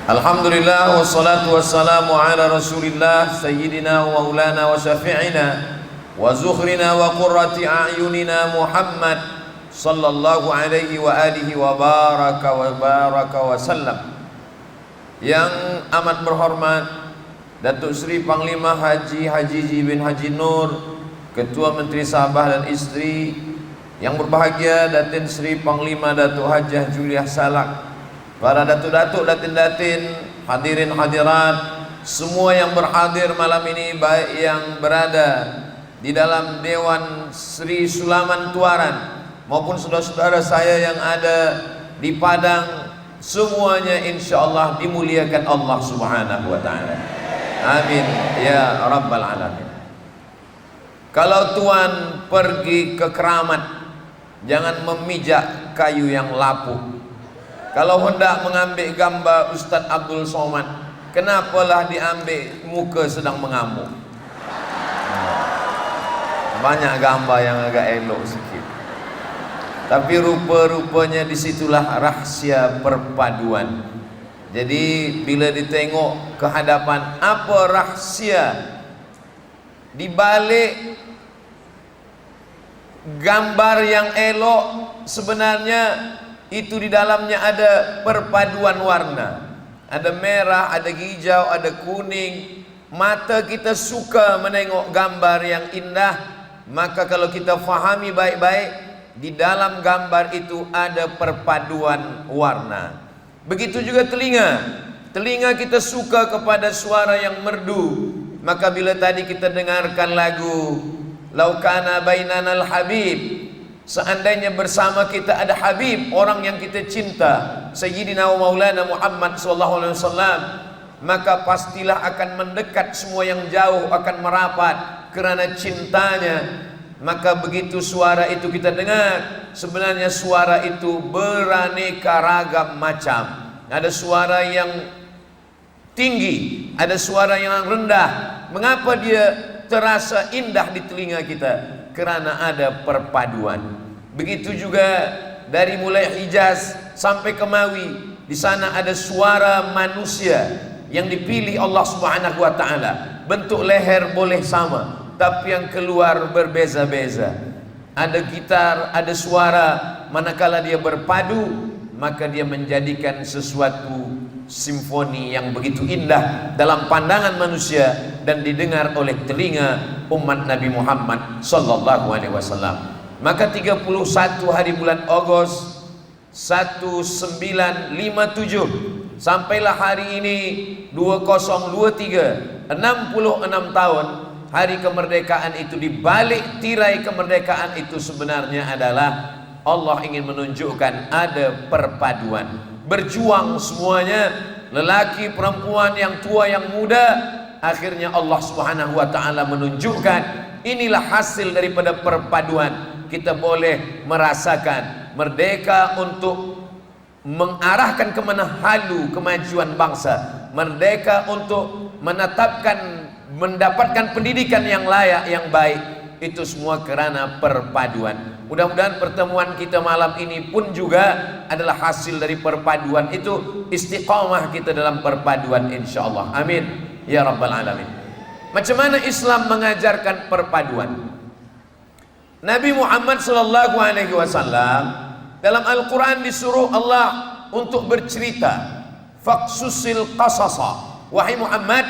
Alhamdulillah wassalatu wassalamu ala Rasulillah sayyidina wa maulana wa syafi'ina wa zukhrina wa qurrati a'yunina Muhammad sallallahu alaihi wa alihi wa baraka wa sallam. Yang amat berhormat Datuk Seri Panglima Haji Ji bin Haji Nur, Ketua Menteri Sabah dan Isteri. Yang berbahagia Datin Seri Panglima Datuk Hajah Juliah Salak, para datuk-datuk, datin-datin, hadirin hadirat, semua yang berhadir malam ini, baik yang berada di dalam Dewan Sri Sulaman Tuaran maupun saudara-saudara saya yang ada di Padang, semuanya insyaallah dimuliakan Allah Subhanahu wa taala. Amin ya rabbal alamin. Kalau tuan pergi ke keramat, jangan memijak kayu yang lapuk. Kalau hendak mengambil gambar Ustaz Abdul Somad, kenapalah diambil muka sedang mengamuk? Banyak gambar yang agak elok sikit, tapi rupa-rupanya disitulah rahsia perpaduan. Jadi bila ditengok ke hadapan, apa rahsia di balik gambar yang elok, sebenarnya itu di dalamnya ada perpaduan warna. Ada merah, ada hijau, ada kuning. Mata kita suka menengok gambar yang indah. Maka kalau kita fahami baik-baik, di dalam gambar itu ada perpaduan warna. Begitu juga telinga. Telinga kita suka kepada suara yang merdu. Maka bila tadi kita dengarkan lagu Laukana Bainanal Habib, seandainya bersama kita ada Habib, orang yang kita cinta, Sayyidina wa Maulana Muhammad sallallahu alaihi wasallam, maka pastilah akan mendekat, semua yang jauh akan merapat kerana cintanya. Maka begitu suara itu kita dengar, sebenarnya suara itu beraneka ragam macam. Ada suara yang tinggi, ada suara yang rendah. Mengapa dia terasa indah di telinga kita? Kerana ada perpaduan. Begitu juga dari mulai Hijaz sampai ke Mawi, di sana ada suara manusia yang dipilih Allah Subhanahu wa taala. Bentuk leher boleh sama, tapi yang keluar berbeza-beza. Ada gitar, ada suara, manakala dia berpadu, maka dia menjadikan sesuatu simfoni yang begitu indah dalam pandangan manusia dan didengar oleh telinga umat Nabi Muhammad sallallahu alaihi wasallam. Maka 31 hari bulan Ogos 1957 sampailah hari ini 2023, 66 tahun hari kemerdekaan itu. Di balik tirai kemerdekaan itu sebenarnya adalah Allah ingin menunjukkan ada perpaduan. Berjuang semuanya, lelaki, perempuan, yang tua, yang muda. Akhirnya Allah Subhanahu wa taala menunjukkan inilah hasil daripada perpaduan. Kita boleh merasakan merdeka untuk mengarahkan ke mana halu kemajuan bangsa, merdeka untuk mendapatkan pendidikan yang layak, yang baik. Itu semua kerana perpaduan. Mudah-mudahan pertemuan kita malam ini pun juga adalah hasil dari perpaduan itu. Istiqamah kita dalam perpaduan insyaallah. Amin ya rabbal alamin. Macam mana Islam mengajarkan perpaduan? Nabi Muhammad sallallahu alaihi wasallam dalam Al-Quran disuruh Allah untuk bercerita. Faqsusil qasasa, wahai Muhammad,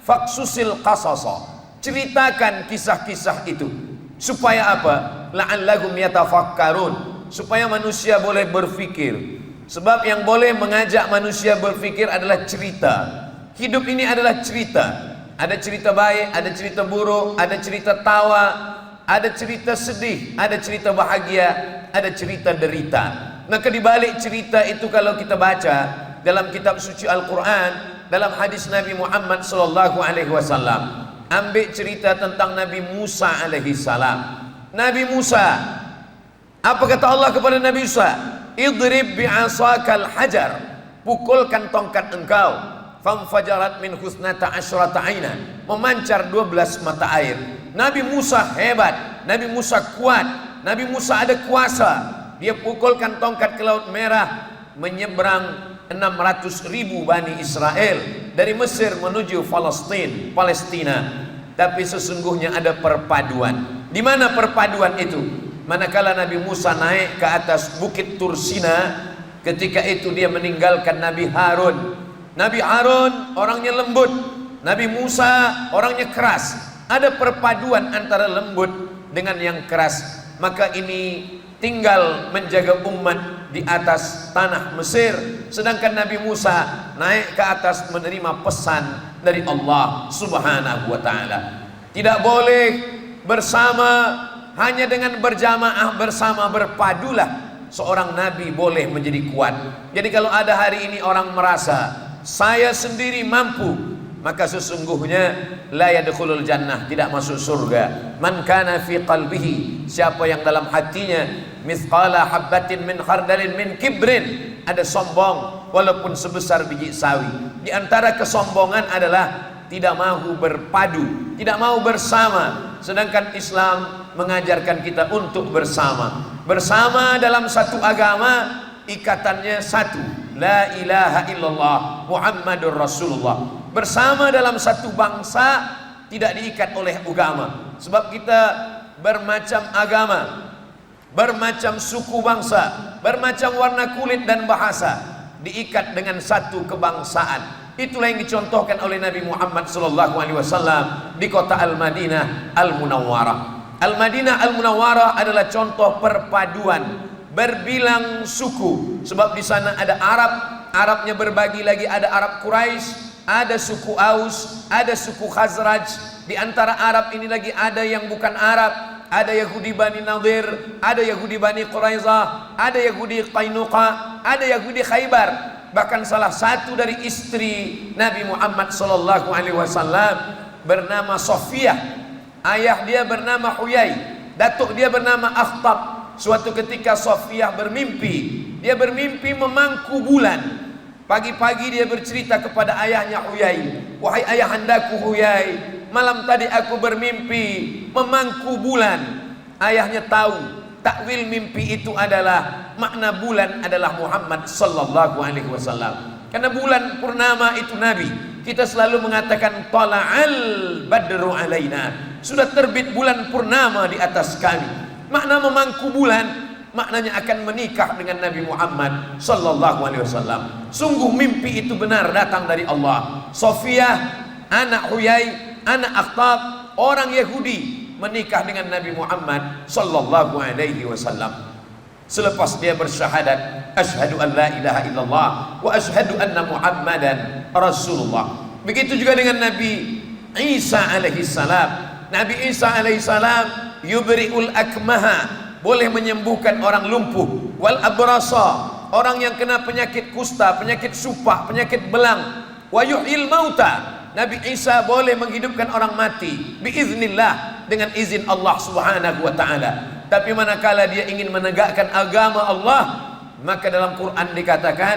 faqsusil qasasa, ceritakan kisah-kisah itu. Supaya apa? La'allahum yatafakkarun, supaya manusia boleh berfikir. Sebab yang boleh mengajak manusia berfikir adalah cerita. Hidup ini adalah cerita. Ada cerita baik, ada cerita buruk, ada cerita tawa, ada cerita sedih, ada cerita bahagia, ada cerita derita. Maka di balik cerita itu kalau kita baca dalam kitab suci Al-Quran, dalam hadis Nabi Muhammad sallallahu alaihi wasallam, ambil cerita tentang Nabi Musa alaihi salam. Nabi Musa, apa kata Allah kepada Nabi Musa? Idrib bi'asakal hajar, pukulkan tongkat engkau. Famfajarat min husnata asyrata aina, memancar 12 mata air. Nabi Musa hebat, Nabi Musa kuat, Nabi Musa ada kuasa. Dia pukulkan tongkat ke Laut Merah, menyeberang 600.000 Bani Israel dari Mesir menuju Palestina. Tapi sesungguhnya ada perpaduan. Di mana perpaduan itu? Manakala Nabi Musa naik ke atas bukit Tursina, ketika itu dia meninggalkan Nabi Harun. Nabi Harun orangnya lembut, Nabi Musa orangnya keras. Ada perpaduan antara lembut dengan yang keras. Maka ini tinggal menjaga umat di atas tanah Mesir, sedangkan Nabi Musa naik ke atas menerima pesan dari Allah Subhanahu wa ta'ala. Tidak boleh bersama hanya dengan berjamaah bersama, berpadulah. Seorang nabi boleh menjadi kuat. Jadi kalau ada hari ini orang merasa saya sendiri mampu, maka sesungguhnya la yadkhulul jannah, tidak masuk surga. Man kana fi qalbihi, siapa yang dalam hatinya mithqala habbatin min khardalin min kibrin, ada sombong walaupun sebesar biji sawi. Di antara kesombongan adalah tidak mau berpadu, tidak mau bersama. Sedangkan Islam mengajarkan kita untuk bersama. Bersama dalam satu agama, ikatannya satu, la ilaha illallah Muhammadur Rasulullah. Bersama dalam satu bangsa, tidak diikat oleh agama. Sebab kita bermacam agama, bermacam suku bangsa, bermacam warna kulit dan bahasa, diikat dengan satu kebangsaan. Itulah yang dicontohkan oleh Nabi Muhammad SAW di kota Al-Madinah Al-Munawwarah. Al-Madinah Al-Munawwarah adalah contoh perpaduan berbilang suku. Sebab di sana ada Arab, Arabnya berbagi lagi, ada Arab Quraisy, ada suku Aus, ada suku Khazraj. Di antara Arab ini lagi ada yang bukan Arab, ada Yahudi Bani Nadir, ada Yahudi Bani Quraizah, ada Yahudi Qainuqa, ada Yahudi Khaybar. Bahkan salah satu dari istri Nabi Muhammad SAW bernama Sofiyah, ayah dia bernama Huyai, datuk dia bernama Akhtab. Suatu ketika Sofiyah bermimpi, dia bermimpi memangku bulan. Pagi-pagi dia bercerita kepada ayahnya Huyai, wahai ayahandaku Huyai, malam tadi aku bermimpi memangku bulan. Ayahnya tahu takwil mimpi itu adalah makna bulan adalah Muhammad sallallahu alaihi wasallam. Karena bulan purnama itu Nabi. Kita selalu mengatakan tala'al badru alaina, sudah terbit bulan purnama di atas kami. Makna memangku bulan, maknanya akan menikah dengan Nabi Muhammad sallallahu alaihi wasallam. Sungguh mimpi itu benar datang dari Allah. Sofiyah, anak Huyai, anak Akhtab, orang Yahudi, menikah dengan Nabi Muhammad sallallahu alaihi wasallam. Selepas dia bersyahadat, asyhadu an la ilaha illallah wa asyhadu anna Muhammadan Rasulullah. Begitu juga dengan Nabi Isa alaihi salam. Nabi Isa alaihi salam yubri'ul akmaha, boleh menyembuhkan orang lumpuh, wal abrasa, orang yang kena penyakit kusta, penyakit supak, penyakit belang, wa yuhyil mauta. Nabi Isa boleh menghidupkan orang mati biiznillah, dengan izin Allah Subhanahu wa ta'ala. Tapi manakala dia ingin menegakkan agama Allah, maka dalam Quran dikatakan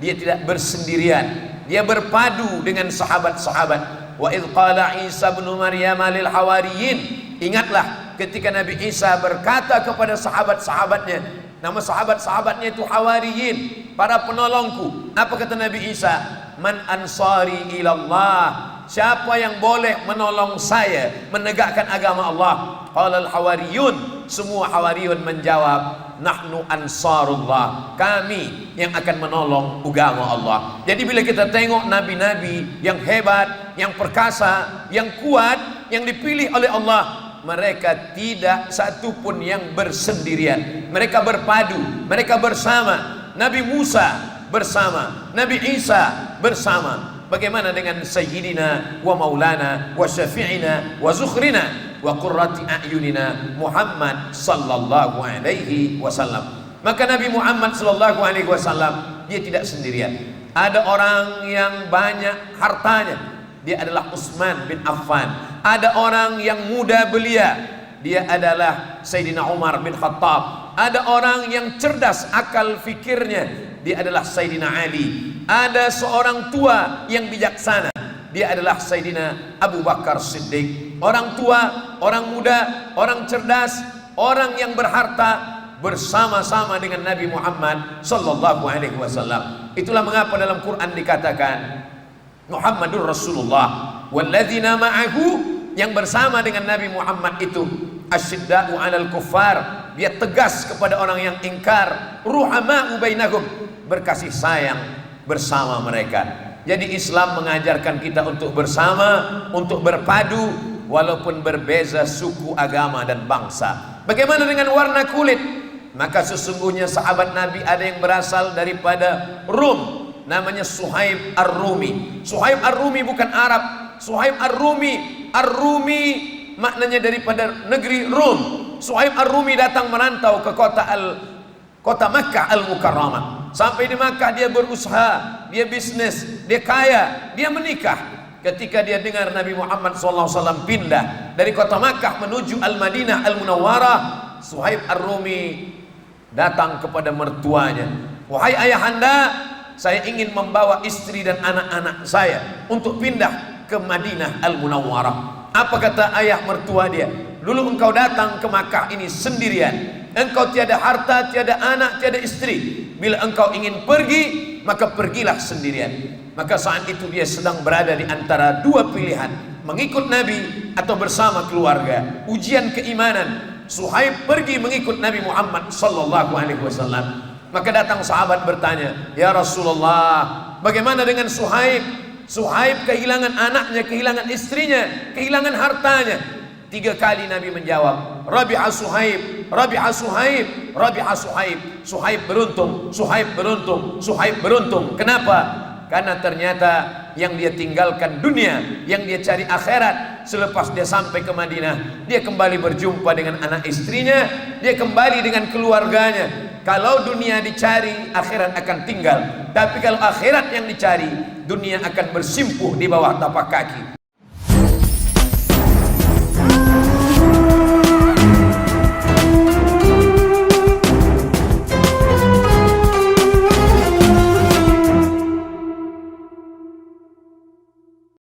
dia tidak bersendirian, dia berpadu dengan sahabat-sahabat. Wa idh qala Isa ibn Maryam lil hawariyin, ingatlah ketika Nabi Isa berkata kepada sahabat-sahabatnya, nama sahabat-sahabatnya itu hawariyin, para penolongku. Apa kata Nabi Isa? Man ansari ilallah, siapa yang boleh menolong saya menegakkan agama Allah? Qala al-hawariyun, semua hawariyun menjawab, nahnu ansarullah, kami yang akan menolong agama Allah. Jadi bila kita tengok nabi-nabi yang hebat, yang perkasa, yang kuat, yang dipilih oleh Allah, mereka tidak satu pun yang bersendirian. Mereka berpadu, mereka bersama. Nabi Musa bersama, Nabi Isa bersama. Bagaimana dengan Sayyidina wa Maulana wa Syafi'ina wa Zukhrina wa Qurrati a'yunina Muhammad sallallahu alaihi wasallam. Maka Nabi Muhammad sallallahu alaihi wasallam dia tidak sendirian. Ada orang yang banyak hartanya, dia adalah Utsman bin Affan. Ada orang yang muda belia, dia adalah Sayyidina Umar bin Khattab. Ada orang yang cerdas akal fikirnya, dia adalah Sayyidina Ali. Ada seorang tua yang bijaksana, dia adalah Sayyidina Abu Bakar Siddiq. Orang tua, orang muda, orang cerdas, orang yang berharta bersama-sama dengan Nabi Muhammad sallallahu alaihi wasallam. Itulah mengapa dalam Quran dikatakan Muhammadur Rasulullah walladzina ma'ahu, yang bersama dengan Nabi Muhammad itu asyidda'u 'alal kuffar, dia tegas kepada orang yang ingkar, ruhama'u bainahum, berkasih sayang bersama mereka. Jadi Islam mengajarkan kita untuk bersama, untuk berpadu walaupun berbeza suku, agama dan bangsa. Bagaimana dengan warna kulit? Maka sesungguhnya sahabat Nabi ada yang berasal daripada Rum, namanya Suhaib Ar-Rumi. Suhaib Ar-Rumi bukan Arab, Suhaib Ar-Rumi. Ar-Rumi maknanya daripada negeri Rum. Suhaib Ar-Rumi datang merantau ke kota Makkah Al-Mukarramah. Sampai di Makkah dia berusaha, dia bisnis, dia kaya, dia menikah. Ketika dia dengar Nabi Muhammad SAW pindah dari kota Makkah menuju Al-Madinah Al-Munawwarah, Suhaib Ar-Rumi datang kepada mertuanya, wahai ayahanda, saya ingin membawa istri dan anak-anak saya untuk pindah ke Madinah Al-Munawwarah. Apa kata ayah mertua dia? Dulu engkau datang ke Makkah ini sendirian, engkau tiada harta, tiada anak, tiada istri. Bila engkau ingin pergi, maka pergilah sendirian. Maka saat itu dia sedang berada di antara dua pilihan, mengikut Nabi atau bersama keluarga. Ujian keimanan. Suhaib pergi mengikut Nabi Muhammad sallallahu alaihi wasallam. Maka datang sahabat bertanya, "Ya Rasulullah, bagaimana dengan Suhaib?" Suhaib kehilangan anaknya, kehilangan istrinya, kehilangan hartanya. 3 kali Nabi menjawab, Rabi'a Suhaib, Rabi'a Suhaib, Rabi'a Suhaib. Suhaib beruntung, Suhaib beruntung, Suhaib beruntung. Kenapa? Karena ternyata yang dia tinggalkan dunia, yang dia cari akhirat. Selepas dia sampai ke Madinah, dia kembali berjumpa dengan anak istrinya, dia kembali dengan keluarganya. Kalau dunia dicari, akhirat akan tinggal. Tapi kalau akhirat yang dicari, dunia akan bersimpuh di bawah tapak kaki.